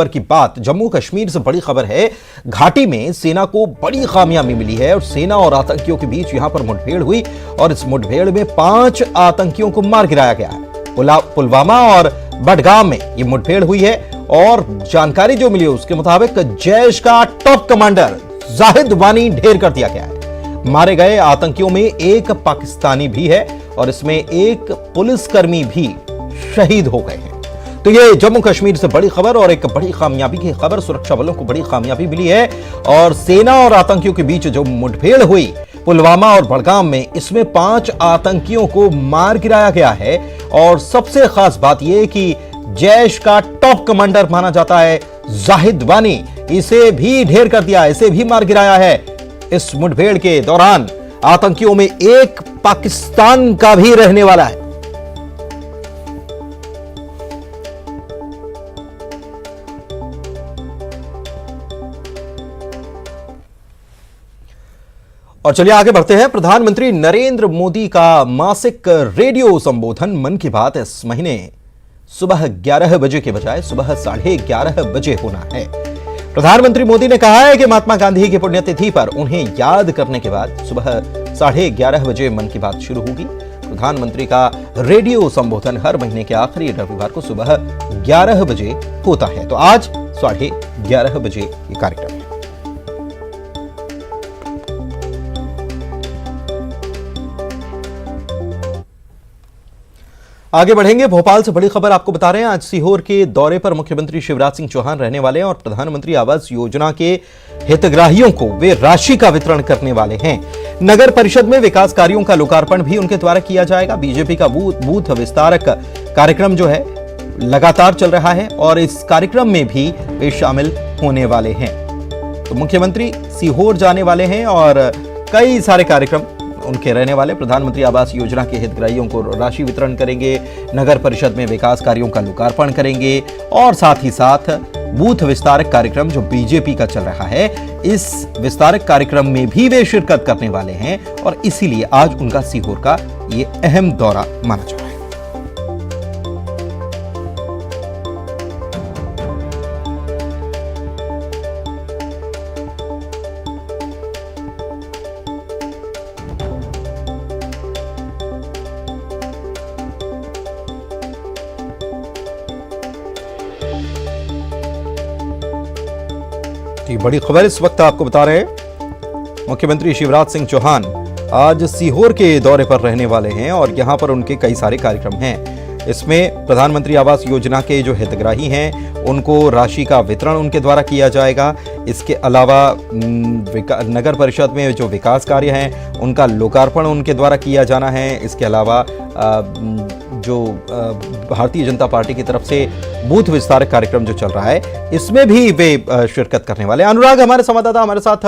पर की बात। जम्मू कश्मीर से बड़ी खबर है, घाटी में सेना को बड़ी कामयाबी मिली है और सेना और आतंकियों के बीच यहां पर मुठभेड़ हुई और इस मुठभेड़ में 5 आतंकियों को मार गिराया गया है। पुलवामा और बडगाम में यह मुठभेड़ हुई है और जानकारी जो मिली है उसके मुताबिक जैश का टॉप कमांडर जाहिद वानी ढेर कर दिया गया है। मारे गए आतंकियों में एक पाकिस्तानी भी है और इसमें एक पुलिसकर्मी भी शहीद हो गए हैं। तो ये जम्मू कश्मीर से बड़ी खबर और एक बड़ी कामयाबी की खबर, सुरक्षा बलों को बड़ी कामयाबी मिली है और सेना और आतंकियों के बीच जो मुठभेड़ हुई पुलवामा और बडगाम में, इसमें 5 आतंकियों को मार गिराया गया है। और सबसे खास बात यह कि जैश का टॉप कमांडर माना जाता है जाहिद वानी, इसे भी ढेर कर दिया, इसे भी मार गिराया है। इस मुठभेड़ के दौरान आतंकियों में एक पाकिस्तान का भी रहने वाला है। और चलिए आगे बढ़ते हैं। प्रधानमंत्री नरेंद्र मोदी का मासिक रेडियो संबोधन मन की बात इस महीने सुबह 11 बजे के बजाय सुबह 11:30 बजे होना है। प्रधानमंत्री मोदी ने कहा है कि महात्मा गांधी की पुण्यतिथि पर उन्हें याद करने के बाद सुबह 11:30 बजे मन की बात शुरू होगी। प्रधानमंत्री का रेडियो संबोधन हर महीने के आखिरी रविवार को सुबह 11 बजे होता है, तो आज 11:30 बजे ये कार्यक्रम है। आगे बढ़ेंगे। भोपाल से बड़ी खबर आपको बता रहे हैं, आज सीहोर के दौरे पर मुख्यमंत्री शिवराज सिंह चौहान रहने वाले हैं और प्रधानमंत्री आवास योजना के हितग्राहियों को वे राशि का वितरण करने वाले हैं। नगर परिषद में विकास कार्यों का लोकार्पण भी उनके द्वारा किया जाएगा। बीजेपी का बूथ विस्तारक कार्यक्रम जो है लगातार चल रहा है और इस कार्यक्रम में भी वे शामिल होने वाले हैं। तो मुख्यमंत्री सीहोर जाने वाले हैं और कई सारे कार्यक्रम उनके रहने वाले। प्रधानमंत्री आवास योजना के हितग्राहियों को राशि वितरण करेंगे, नगर परिषद में विकास कार्यों का लोकार्पण करेंगे और साथ ही साथ बूथ विस्तारक कार्यक्रम जो बीजेपी का चल रहा है, इस विस्तारक कार्यक्रम में भी वे शिरकत करने वाले हैं और इसीलिए आज उनका सीहोर का ये अहम दौरा माना जा रहा है। बड़ी खबर इस वक्त आपको बता रहे हैं, मुख्यमंत्री शिवराज सिंह चौहान आज सीहोर के दौरे पर रहने वाले हैं और यहां पर उनके कई सारे कार्यक्रम हैं। इसमें प्रधानमंत्री आवास योजना के जो हितग्राही हैं उनको राशि का वितरण उनके द्वारा किया जाएगा। इसके अलावा नगर परिषद में जो विकास कार्य हैं उनका लोकार्पण उनके द्वारा किया जाना है। इसके अलावा जो भारतीय जनता पार्टी की तरफ से बूथ विस्तारक कार्यक्रम जो चल रहा है इसमें भी वे शिरकत करने वाले। अनुराग हमारे संवाददाता हमारे साथ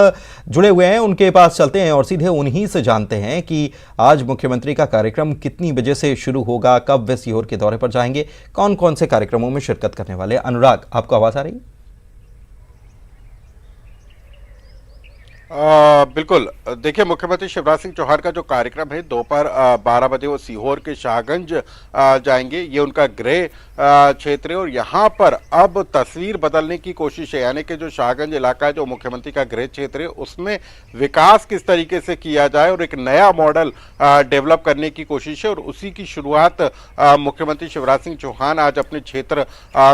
जुड़े हुए हैं, उनके पास चलते हैं और सीधे उन्हीं से जानते हैं कि आज मुख्यमंत्री का कार्यक्रम कितनी बजे से शुरू होगा, कब वे सीहोर के दौरे पर जाएंगे, कौन कौन से कार्यक्रमों में शिरकत करने वाले। अनुराग, आपको आवाज आ रही? बिल्कुल, देखिए मुख्यमंत्री शिवराज सिंह चौहान का जो कार्यक्रम है दोपहर 12 बजे वो सीहोर के शाहगंज जाएंगे। ये उनका गृह क्षेत्र है और यहाँ पर अब तस्वीर बदलने की कोशिश है, यानी कि जो शाहगंज इलाका है जो मुख्यमंत्री का गृह क्षेत्र है उसमें विकास किस तरीके से किया जाए और एक नया मॉडल डेवलप करने की कोशिश है और उसी की शुरुआत मुख्यमंत्री शिवराज सिंह चौहान आज अपने क्षेत्र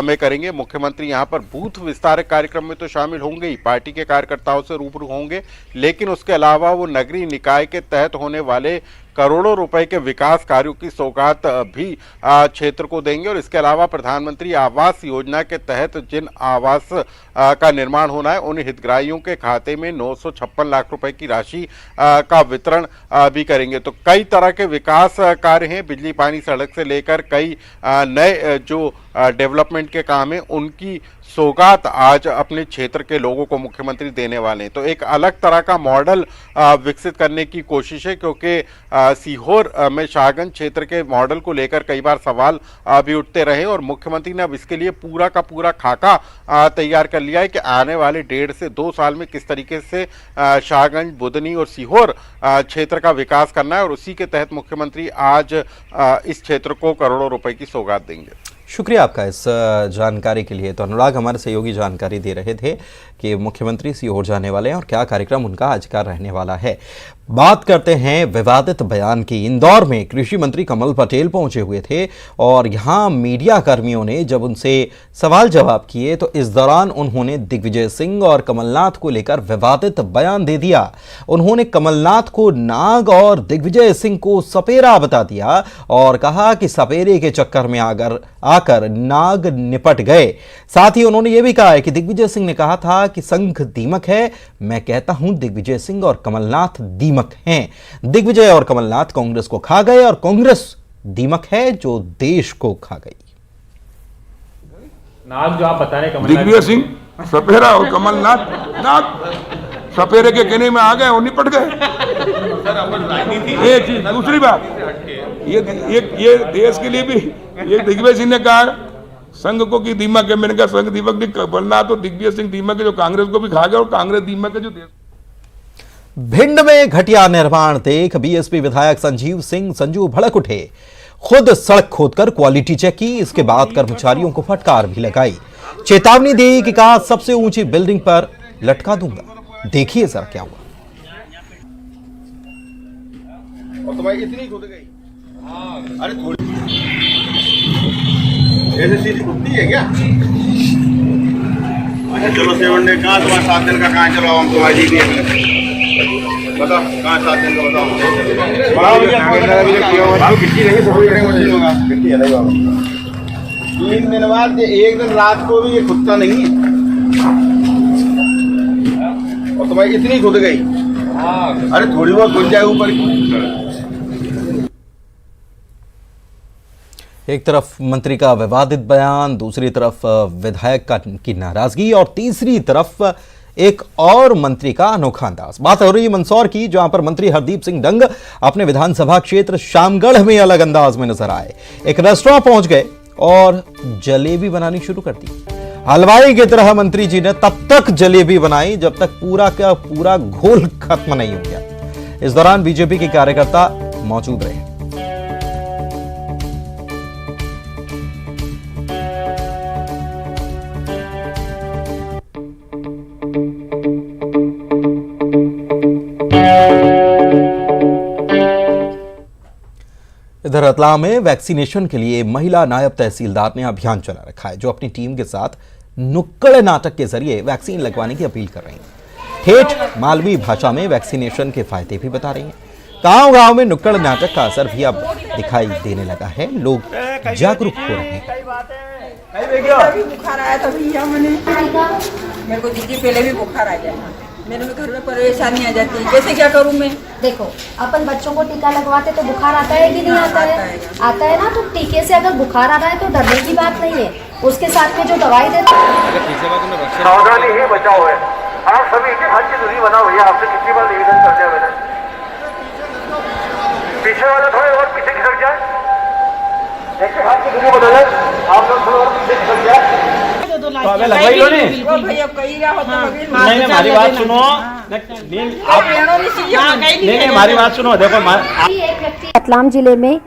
में करेंगे। मुख्यमंत्री यहाँ पर बूथ विस्तारक कार्यक्रम में तो शामिल होंगे ही, पार्टी के कार्यकर्ताओं से रूबरू होंगे, लेकिन उसके अलावा वो नगरीय निकाय के तहत होने वाले करोड़ों रुपए के विकास कार्यों की सौगात भी क्षेत्र को देंगे। और इसके अलावा प्रधानमंत्री आवास योजना के तहत जिन आवास का निर्माण होना है उन हितग्राहियों के खाते में 956 लाख रुपए की राशि का वितरण भी करेंगे। तो कई तरह के विकास कार्य हैं, बिजली पानी सड़क से लेकर कई नए जो डेवलपमेंट के काम हैं उनकी सौगात आज अपने क्षेत्र के लोगों को मुख्यमंत्री देने वाले हैं। तो एक अलग तरह का मॉडल विकसित करने की कोशिश है, क्योंकि सीहोर में शाहगंज क्षेत्र के मॉडल को लेकर कई बार सवाल भी उठते रहे और मुख्यमंत्री ने अब इसके लिए पूरा का पूरा खाका तैयार कर लिया है कि आने वाले 1.5 से 2 साल में किस तरीके से शाहगंज, बुदनी और सीहोर क्षेत्र का विकास करना है और उसी के तहत मुख्यमंत्री आज इस क्षेत्र को करोड़ों रुपए की सौगात देंगे। शुक्रिया आपका इस जानकारी के लिए। तो अनुराग हमारे सहयोगी जानकारी दे रहे थे कि मुख्यमंत्री सीहोर जाने वाले हैं और क्या कार्यक्रम उनका आज का रहने वाला है। बात करते हैं विवादित बयान की। इंदौर में कृषि मंत्री कमल पटेल पहुंचे हुए थे और यहां मीडिया कर्मियों ने जब उनसे सवाल जवाब किए तो इस दौरान उन्होंने दिग्विजय सिंह और कमलनाथ को लेकर विवादित बयान दे दिया। उन्होंने कमलनाथ को नाग और दिग्विजय सिंह को सपेरा बता दिया और कहा कि सपेरे के चक्कर में आकर नाग निपट गए। साथ ही उन्होंने यह भी कहा है कि दिग्विजय सिंह ने कहा था कि संघ दीमक है, मैं कहता हूं दिग्विजय सिंह और कमलनाथ दीमक हैं। दिग्विजय और कमलनाथ कांग्रेस को खा गए और कांग्रेस दीमक है जो देश को खा गई। नाग जो आप बता रहे हैं दिग्विजय सिंह सपेरा और कमलनाथ नाग सपेरे के कहने में आ गए और निपट गए। एक चीज, दूसरी बात, ये देश के लिए भी ये दिग्विजय सिंह ने कहा संघ को की दीमक है। मैंने कहा संघ दीमक नहीं, कमलनाथ तो दिग्विजय सिंह दीमक है जो कांग्रेस को भी खा गया और कांग्रेस दीमक है जो देश। भिंड में घटिया निर्माण देख बीएसपी विधायक संजीव सिंह संजू भड़क उठे। खुद सड़क खोदकर क्वालिटी चेक की, इसके बाद कर्मचारियों को फटकार भी लगाई, चेतावनी दी कि कहा सबसे ऊंची बिल्डिंग पर लटका दूंगा। देखिए जरा क्या हुआ। और तुम्हारी इतनी खुद गई। अरे थोड़ी ऐसे सीधी खुदती है क्या? अच्छा चलो 7 डे कहाँ तुम्हारे 7 दिन का कहाँ चलो हम तुम्हारी जी बताओ कहाँ 7 दिन का बताओ। 3 दिन बाद एक दिन रात को भी ये खुदता नहीं है और तुम्हारी इतनी खुद गई। अरे थोड़ी बहुत खुद जाए ऊपर। एक तरफ मंत्री का विवादित बयान, दूसरी तरफ विधायक की नाराजगी और तीसरी तरफ एक और मंत्री का अनोखा अंदाज। बात हो रही है मंदसौर की, जहां पर मंत्री हरदीप सिंह डंग अपने विधानसभा क्षेत्र शामगढ़ में अलग अंदाज में नजर आए। एक रेस्टोरेंट पहुंच गए और जलेबी बनानी शुरू कर दी। हलवाई की तरह मंत्री जी ने तब तक जलेबी बनाई जब तक पूरा का पूरा घोल खत्म नहीं हो गया। इस दौरान बीजेपी के कार्यकर्ता मौजूद रहे। इधर रतलाम में वैक्सीनेशन के लिए महिला नायब तहसीलदार ने अभियान चला रखा है, जो अपनी टीम के साथ नुक्कड़ नाटक के जरिए वैक्सीन लगवाने की अपील कर रही हैं। ठेठ मालवी भाषा में वैक्सीनेशन के फायदे भी बता रही हैं। गांव गांव में नुक्कड़ नाटक का असर भी अब दिखाई देने लगा है, लोग जागरूक हो रहे हैं। बुखार आया था भैया, मेरे को दीदी पहले भी बुखार आ गया, मेरे में घर में परेशानी आ जाती है, कैसे क्या करूं मैं। देखो अपन बच्चों को टीका लगवाते तो बुखार आता है कि नहीं आता है? आता है ना। तो टीके से अगर बुखार आ रहा है तो डरने की बात नहीं है, उसके साथ में जो दवाई देते हैं सावधानी ही बचाओ है। आप सभी के हाथ की दूरी बनाओ भैया, आपसे कितनी बार निवेदन कर दिया मैंने। पीछे वाले थोड़े और पीछे खिसक जाए, एक हाथ की दूरी बना ले, आप लोग थोड़ा और पीछे खिसक जाए। नहीं, हमारी बात सुनो, नहीं हमारी बात सुनो। देखो रतलाम जिले में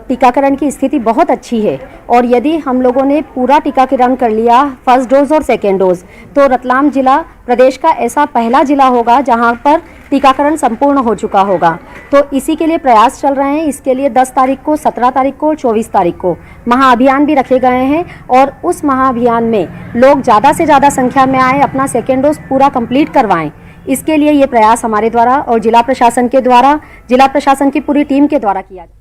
टीकाकरण की स्थिति बहुत अच्छी है और यदि हम लोगों ने पूरा टीकाकरण कर लिया, फर्स्ट डोज और सेकेंड डोज, तो रतलाम जिला प्रदेश का ऐसा पहला जिला होगा जहां पर टीकाकरण संपूर्ण हो चुका होगा। तो इसी के लिए प्रयास चल रहे हैं। इसके लिए 10 तारीख को, 17 तारीख को, 24 तारीख को महाअभियान भी रखे गए हैं और उस महाअभियान में लोग ज़्यादा से ज़्यादा संख्या में आए, अपना सेकेंड डोज पूरा कंप्लीट करवाएं। इसके लिए ये प्रयास हमारे द्वारा और जिला प्रशासन के द्वारा, जिला प्रशासन की पूरी टीम के द्वारा किया जाए।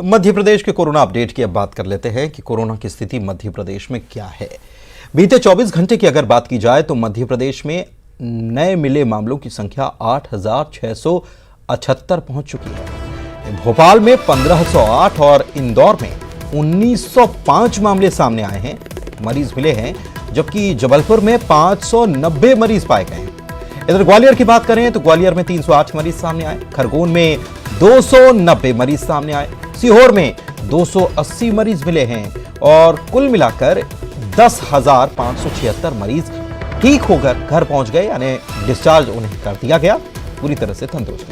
मध्य प्रदेश के कोरोना अपडेट की अब बात कर लेते हैं कि कोरोना की स्थिति मध्य प्रदेश में क्या है। बीते 24 घंटे की अगर बात की जाए तो मध्य प्रदेश में नए मिले मामलों की संख्या 8,678 पहुंच चुकी है। भोपाल में 1,508 और इंदौर में 1,905 मामले सामने आए हैं, मरीज मिले हैं, जबकि जबलपुर में 590 मरीज पाए गए हैं। इधर ग्वालियर की बात करें तो ग्वालियर में 308 मरीज सामने आए, खरगोन में 290 मरीज सामने आए, सीहोर में 280 मरीज मिले हैं और कुल मिलाकर 10,576 मरीज ठीक होकर घर पहुंच गए, यानी डिस्चार्ज उन्हें कर दिया गया, पूरी तरह से तंदुरुस्त।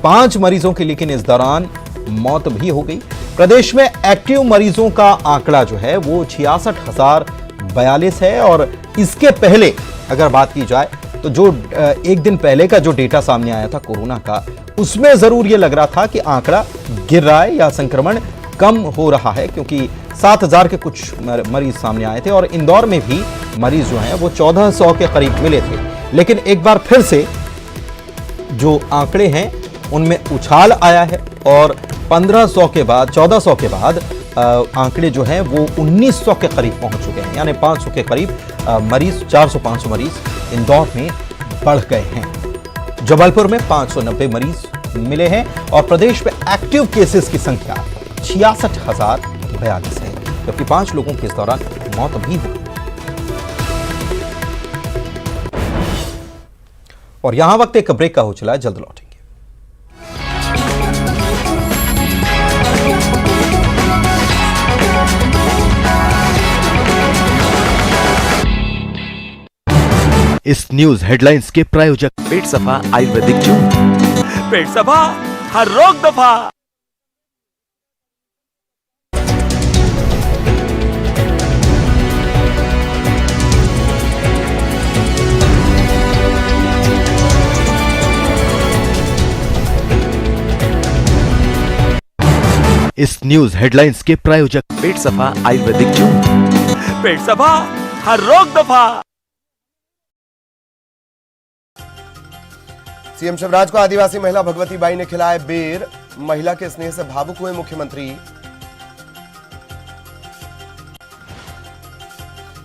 5 मरीजों की लेकिन इस दौरान मौत भी हो गई। प्रदेश में एक्टिव मरीजों का आंकड़ा जो है वो 66,042 है और इसके पहले अगर बात की जाए तो जो एक दिन पहले का जो डेटा सामने आया था कोरोना का, उसमें जरूर ये लग रहा था कि आंकड़ा गिर रहा है या संक्रमण कम हो रहा है, क्योंकि 7,000 के कुछ मरीज सामने आए थे और इंदौर में भी मरीज जो हैं वो 1,400 के करीब मिले थे। लेकिन एक बार फिर से जो आंकड़े हैं उनमें उछाल आया है और 1,500 के बाद 1,400 के बाद आंकड़े जो हैं वो 1,900 के करीब पहुंच चुके हैं, यानी 500 के करीब मरीज 400-500 मरीज इंदौर में बढ़ गए हैं। जबलपुर में 590 मरीज मिले हैं और प्रदेश में एक्टिव केसेस की संख्या 66,042 है, जबकि 5 लोगों की इस दौरान मौत भी हुई। और यहां वक्त एक ब्रेक का हो चला है, जल्द लौटेंगे। इस न्यूज हेडलाइंस के प्रायोजक पेट सफा आयुर्वेदिक जून। पेट सफा हर रोग दफा। इस न्यूज हेडलाइंस के प्रायोजक पेट सफा आयुर्वेदिक जून। पेट सफा हर रोग दफा। सीएम शिवराज को आदिवासी महिला भगवती बाई ने खिलाए बेर, महिला के स्नेह से भावुक हुए मुख्यमंत्री।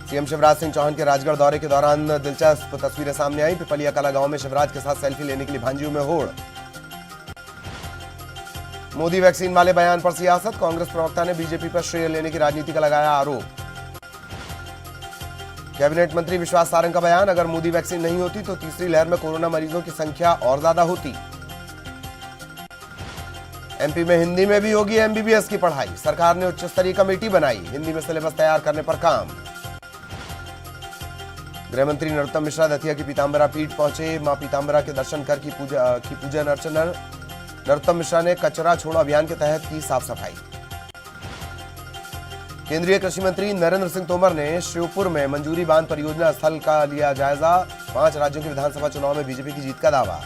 सीएम शिवराज सिंह चौहान के राजगढ़ दौरे के दौरान दिलचस्प तस्वीरें सामने आई। पिपलिया कला गांव में शिवराज के साथ सेल्फी लेने के लिए भांजियों में होड़। मोदी वैक्सीन वाले बयान पर सियासत, कांग्रेस प्रवक्ता ने बीजेपी पर श्रेय लेने की राजनीति का लगाया आरोप। कैबिनेट मंत्री विश्वास सारंग का बयान, अगर मोदी वैक्सीन नहीं होती तो तीसरी लहर में कोरोना मरीजों की संख्या और ज्यादा होती। एमपी में हिंदी में भी होगी एमबीबीएस की पढ़ाई, सरकार ने उच्च स्तरीय कमेटी बनाई, हिंदी में सिलेबस तैयार करने पर काम। गृह मंत्री नरोत्तम मिश्रा दतिया की पीताम्बरा पीठ पहुंचे, मां पीताम्बरा के दर्शन कर की पूजन अर्चना। नरोत्तम मिश्रा ने कचरा छोड़ो अभियान के तहत की साफ सफाई। केंद्रीय कृषि मंत्री नरेंद्र सिंह तोमर ने श्योपुर में मंजूरी बांध परियोजना स्थल का लिया जायजा, 5 राज्यों के विधानसभा चुनाव में बीजेपी की जीत का दावा।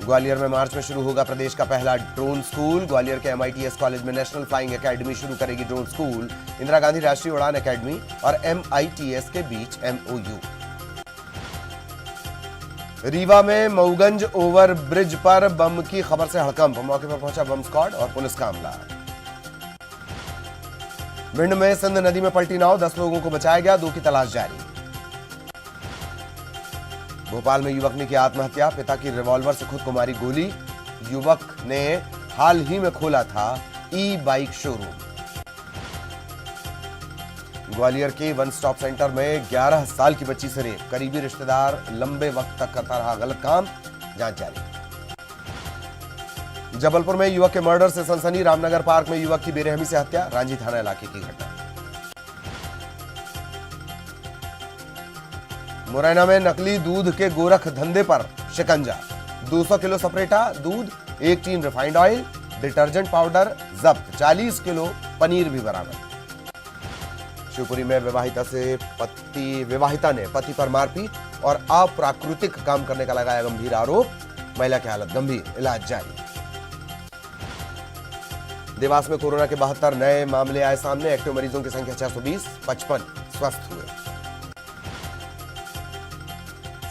ग्वालियर में मार्च में शुरू होगा प्रदेश का पहला ड्रोन स्कूल, ग्वालियर के MITS कॉलेज में नेशनल फ्लाइंग एकेडमी शुरू करेगी ड्रोन स्कूल, इंदिरा गांधी राष्ट्रीय उड़ान एकेडमी और MITS के बीच MOU। रीवा में मऊगंज ओवर ब्रिज पर बम की खबर से हड़कंप, मौके पर पहुंचा बम स्क्वाड और पुलिस का अमला। भिंड में सिंध नदी में पलटी नाव, 10 लोगों को बचाया गया, 2 की तलाश जारी। भोपाल में युवक ने की आत्महत्या, पिता की रिवॉल्वर से खुद को मारी गोली। युवक ने हाल ही में खोला था ई-बाइक शोरूम। ग्वालियर के वन स्टॉप सेंटर में 11 साल की बच्ची से रेप, करीबी रिश्तेदार लंबे वक्त तक करता रहा गलत काम, जांच जारी। जबलपुर में युवक के मर्डर से सनसनी, रामनगर पार्क में युवक की बेरहमी से हत्या, रांझी थाना इलाके की घटना। मुरैना में नकली दूध के गोरख धंधे पर शिकंजा, 200 किलो सपरेटा दूध, 1 tin refined oil, detergent powder जब्त, 40 किलो पनीर भी बरामद। शिवपुरी में विवाहिता ने पति पर मारपीट और अप्राकृतिक काम करने का लगाया गंभीर आरोप, महिला की हालत गंभीर, इलाज जारी। देवास में कोरोना के 72 नए मामले आए सामने, एक्टिव मरीजों की संख्या 620, 55 स्वस्थ हुए।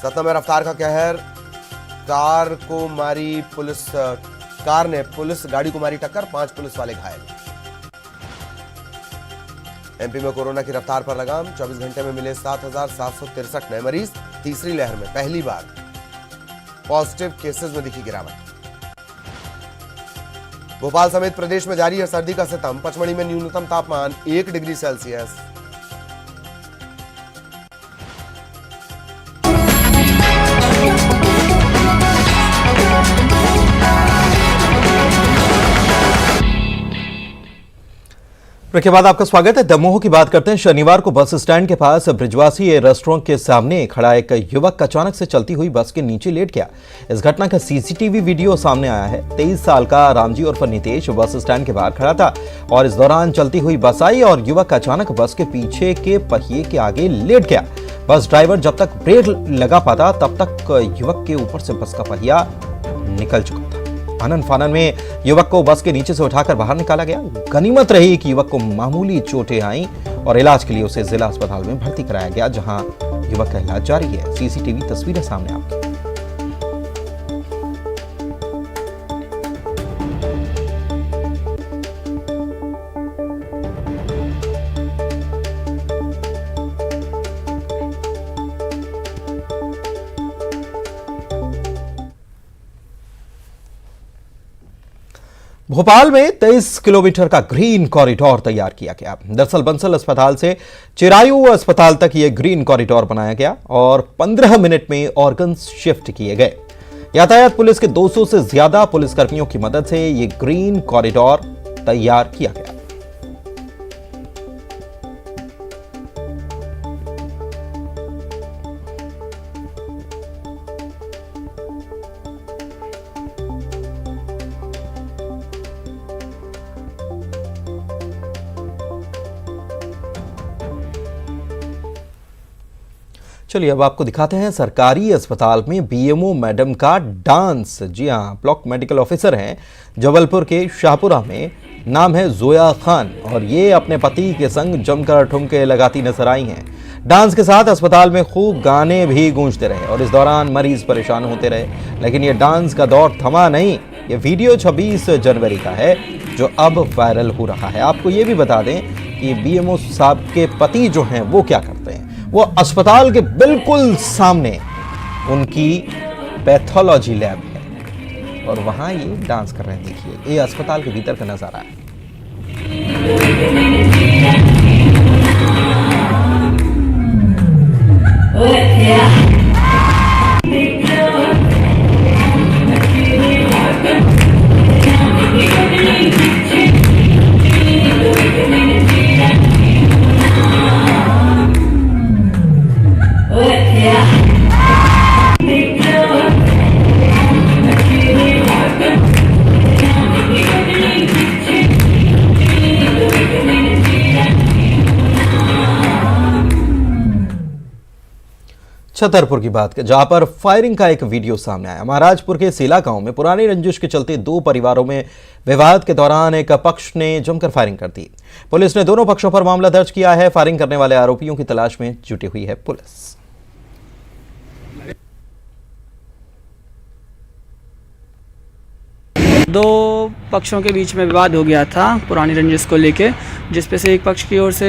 सतना में रफ्तार का कहर, कार ने पुलिस गाड़ी को मारी टक्कर, 5 पुलिस वाले घायल। एमपी में कोरोना की रफ्तार पर लगाम, 24 घंटे में मिले 7,763 नए मरीज, तीसरी लहर में पहली बार पॉजिटिव केसेस में दिखी गिरावट। भोपाल समेत प्रदेश में जारी है सर्दी का सितम, पचमढ़ी में न्यूनतम तापमान 1 डिग्री सेल्सियस। ब्रेक के बाद आपका स्वागत है। दमोह की बात करते हैं। शनिवार को बस स्टैंड के पास ब्रिजवासी रेस्टोरेंट के सामने खड़ा एक युवक अचानक से चलती हुई बस के नीचे लेट गया। इस घटना का सीसीटीवी वीडियो सामने आया है। 23 साल का रामजी उर्फ नितेश बस स्टैंड के बाहर खड़ा था और इस दौरान चलती हुई बस आई और युवक अचानक बस के पीछे के पहिए के आगे लेट गया। बस ड्राइवर जब तक ब्रेक लगा पाता तब तक युवक के ऊपर से बस का पहिया निकल चुका था। आनन फानन में युवक को बस के नीचे से उठाकर बाहर निकाला गया। गनीमत रही कि युवक को मामूली चोटें आईं और इलाज के लिए उसे जिला अस्पताल में भर्ती कराया गया, जहां युवक का इलाज जारी है। सीसीटीवी तस्वीरें सामने आपकी। भोपाल में 23 किलोमीटर का ग्रीन कॉरिडोर तैयार किया गया। दरअसल बंसल अस्पताल से चिरायू अस्पताल तक यह ग्रीन कॉरिडोर बनाया गया और 15 मिनट में ऑर्गन्स शिफ्ट किए गए। यातायात पुलिस के 200 से ज्यादा पुलिसकर्मियों की मदद से यह ग्रीन कॉरिडोर तैयार किया गया। चलिए अब आपको दिखाते हैं सरकारी अस्पताल में बीएमओ मैडम का डांस। जी हां, ब्लॉक मेडिकल ऑफिसर हैं जबलपुर के शाहपुरा में। नाम है जोया खान और ये अपने पति के संग जमकर ठुमके लगाती नजर आई हैं। डांस के साथ अस्पताल में खूब गाने भी गूंजते रहे और इस दौरान मरीज परेशान होते रहे। लेकिन ये डांस का दौर थमा नहीं। ये वीडियो 26 जनवरी का है जो अब वायरल हो रहा है। आपको ये भी बता दें कि बीएमओ साहब के पति जो हैं वो क्या करते हैं। वो अस्पताल के बिल्कुल सामने उनकी पैथोलॉजी लैब है और वहां ये डांस कर रहे हैं। देखिए, ये अस्पताल के भीतर का नजारा है। छतरपुर की बात करें जहां पर फायरिंग का एक वीडियो सामने आया। महाराजपुर के सीला गांव में पुरानी रंजिश के चलते दो परिवारों में विवाद के दौरान एक पक्ष ने जमकर फायरिंग कर दी। पुलिस ने दोनों पक्षों पर मामला दर्ज किया है। फायरिंग करने वाले आरोपियों की तलाश में जुटी हुई है पुलिस। दो पक्षों के बीच में विवाद हो गया था पुरानी रंजिश को लेके, जिसपे से एक पक्ष की ओर से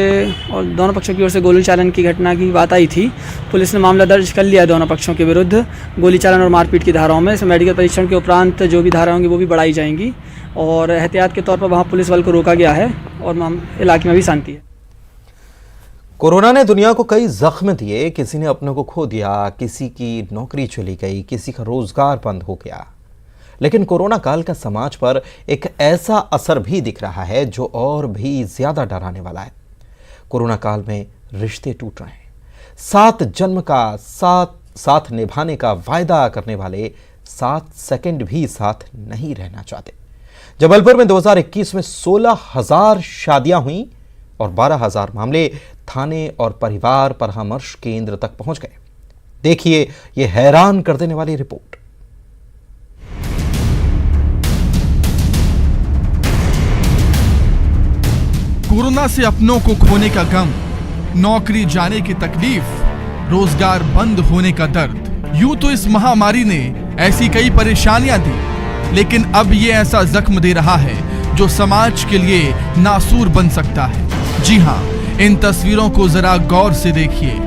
और दोनों पक्षों की ओर से गोली चालन की घटना की बात आई थी। पुलिस ने मामला दर्ज कर लिया दोनों पक्षों के विरुद्ध गोली चालन और मारपीट की धाराओं में। इसमें मेडिकल परीक्षण के उपरांत जो भी धाराएं होंगी वो भी बढ़ाई जाएंगी और एहतियात के तौर पर वहाँ पुलिस बल को रोका गया है और इलाके में भी शांति है। कोरोना ने दुनिया को कई जख्म दिए। किसी ने अपने को खो दिया, किसी की नौकरी चली गई, किसी का रोजगार बंद हो गया। लेकिन कोरोना काल का समाज पर एक ऐसा असर भी दिख रहा है जो और भी ज्यादा डराने वाला है। कोरोना काल में रिश्ते टूट रहे हैं। 7 जन्म का साथ निभाने का वायदा करने वाले 7 सेकंड भी साथ नहीं रहना चाहते। जबलपुर में 2021 में 16,000 शादियां हुई और 12,000 मामले थाने और परिवार परामर्श केंद्र तक पहुंच गए। देखिए ये हैरान कर देने वाली रिपोर्ट। कोरोना से अपनों को खोने का गम, नौकरी जाने की तकलीफ, रोजगार बंद होने का दर्द। यूं तो इस महामारी ने ऐसी कई परेशानियां दी, लेकिन अब ये ऐसा जख्म दे रहा है जो समाज के लिए नासूर बन सकता है। जी हां, इन तस्वीरों को जरा गौर से देखिए।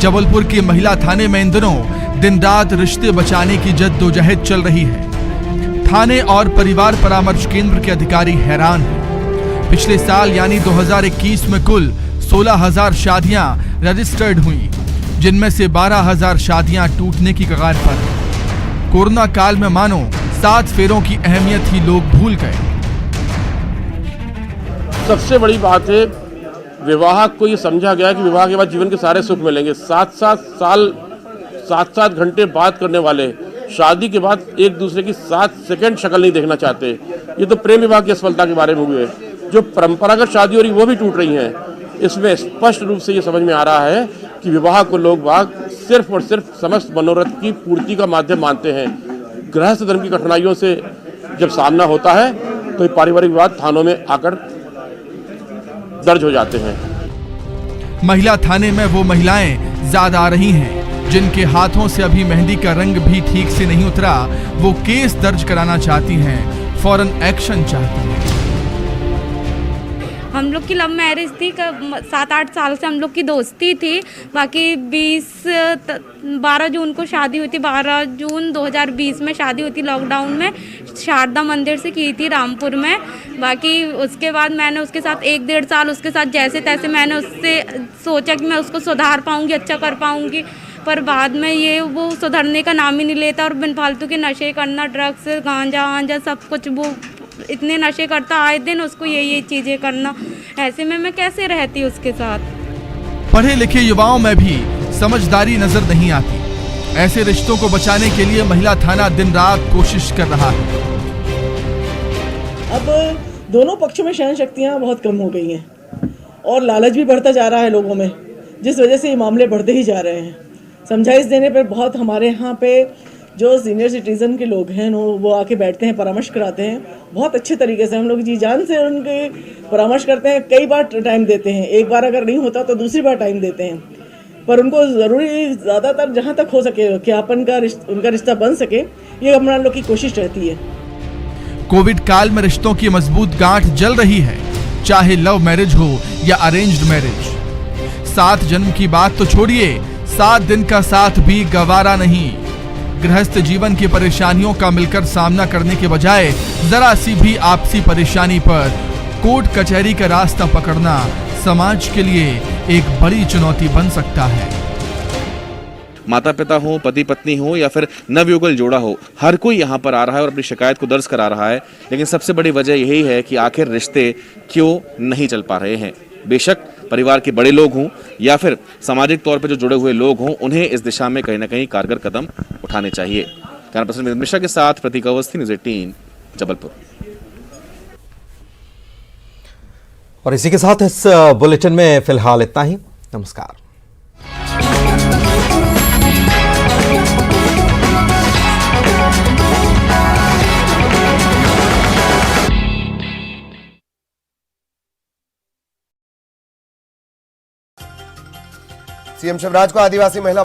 जबलपुर के महिला थाने में इन दिनों दिन रात रिश्ते बचाने की जद्दोजहद चल रही है। थाने और परिवार परामर्श केंद्र के अधिकारी हैरान हैं। पिछले साल यानी 2021 में कुल 16,000 शादियां रजिस्टर्ड हुई, जिनमें से 12,000 शादियां टूटने की कगार पर हैं। कोरोना काल में मानो 7 फेरों की अहमियत ही लोग भूल गए। सबसे बड़ी बात है, विवाह को ये समझा गया कि विवाह के बाद जीवन के सारे सुख मिलेंगे। 7-7 घंटे बात करने वाले शादी के बाद एक दूसरे की 7 सेकंड शक्ल नहीं देखना चाहते। ये तो प्रेम विवाह की असफलता के बारे में हुए। जो परंपरागत शादी हो रही वो भी टूट रही हैं। इसमें स्पष्ट रूप से ये समझ में आ रहा है कि विवाह को लोग बाग सिर्फ और सिर्फ समस्त मनोरथ की पूर्ति का माध्यम मानते हैं। गृहस्थ धर्म की कठिनाइयों से जब सामना होता है तो पारिवारिक विवाद थानों में आकर दर्ज हो जाते हैं। महिला थाने में वो महिलाएं ज्यादा आ रही हैं जिनके हाथों से अभी मेहंदी का रंग भी ठीक से नहीं उतरा। वो केस दर्ज कराना चाहती हैं, फौरन एक्शन चाहती हैं। हम लोग की लव मैरिज थी, 7-8 साल से हम लोग की दोस्ती थी। बाकी 12 जून को शादी हुई थी। 12 जून 2020 में शादी हुई थी, लॉकडाउन में शारदा मंदिर से की थी रामपुर में। बाकी उसके बाद मैंने उसके साथ 1-1.5 साल उसके साथ जैसे तैसे मैंने उससे सोचा कि मैं उसको सुधार पाऊँगी, अच्छा कर पाऊँगी, पर बाद में ये वो सुधरने का नाम ही नहीं लेता और बिन फालतू के नशे करना, ड्रग्स, गांजा सब कुछ, वो इतने नशे करता, आए दिन उसको ये चीज़ें करना। ऐसे में मैं कैसे रहती उसके साथ। पढ़े लिखे युवाओं में भी समझदारी नजर नहीं आती। ऐसे रिश्तों को बचाने के लिए महिला थाना दिन रात कोशिश कर रहा है। अब दोनों पक्षों में सहन शक्तियाँ बहुत कम हो गई हैं और लालच भी बढ़ता जा रहा है लोगों में, जिस वजह से ये मामले बढ़ते ही जा रहे हैं। समझाइश देने पर बहुत हमारे यहाँ पे जो सीनियर सिटीज़न के लोग हैं वो आके बैठते हैं, परामर्श कराते हैं। बहुत अच्छे तरीके से हम लोग जी जान से उनके परामर्श करते हैं। कई बार टाइम देते हैं, एक बार अगर नहीं होता तो दूसरी बार टाइम देते हैं, पर उनको ज़रूरी ज़्यादातर जहाँ तक हो सके ज्ञापन का उनका रिश्ता बन सके, ये हमारा लोग की कोशिश रहती है। कोविड काल में रिश्तों की मजबूत गांठ जल रही है, चाहे लव मैरिज हो या अरेंज्ड मैरिज। 7 जन्म की बात तो छोड़िए, 7 दिन का साथ भी गवारा नहीं। गृहस्थ जीवन की परेशानियों का मिलकर सामना करने के बजाय जरा सी भी आपसी परेशानी पर कोर्ट कचहरी का रास्ता पकड़ना समाज के लिए एक बड़ी चुनौती बन सकता है। माता पिता हो, पति पत्नी हो या फिर नवयुगल जोड़ा हो, हर कोई यहाँ पर आ रहा है और अपनी शिकायत को दर्ज करा रहा है। लेकिन सबसे बड़ी वजह यही है कि आखिर रिश्ते क्यों नहीं चल पा रहे हैं। बेशक परिवार के बड़े लोग हों या फिर सामाजिक तौर पर जो जुड़े हुए लोग हों, उन्हें इस दिशा में कहीं ना कहीं कारगर कदम उठाने चाहिए। कैमरा पर्सन मिश्रा के साथ प्रतीक अवस्थी, न्यूज़ 18 जबलपुर। और इसी के साथ इस बुलेटिन में फिलहाल इतना ही। नमस्कार। सीएम शिवराज को आदिवासी महिला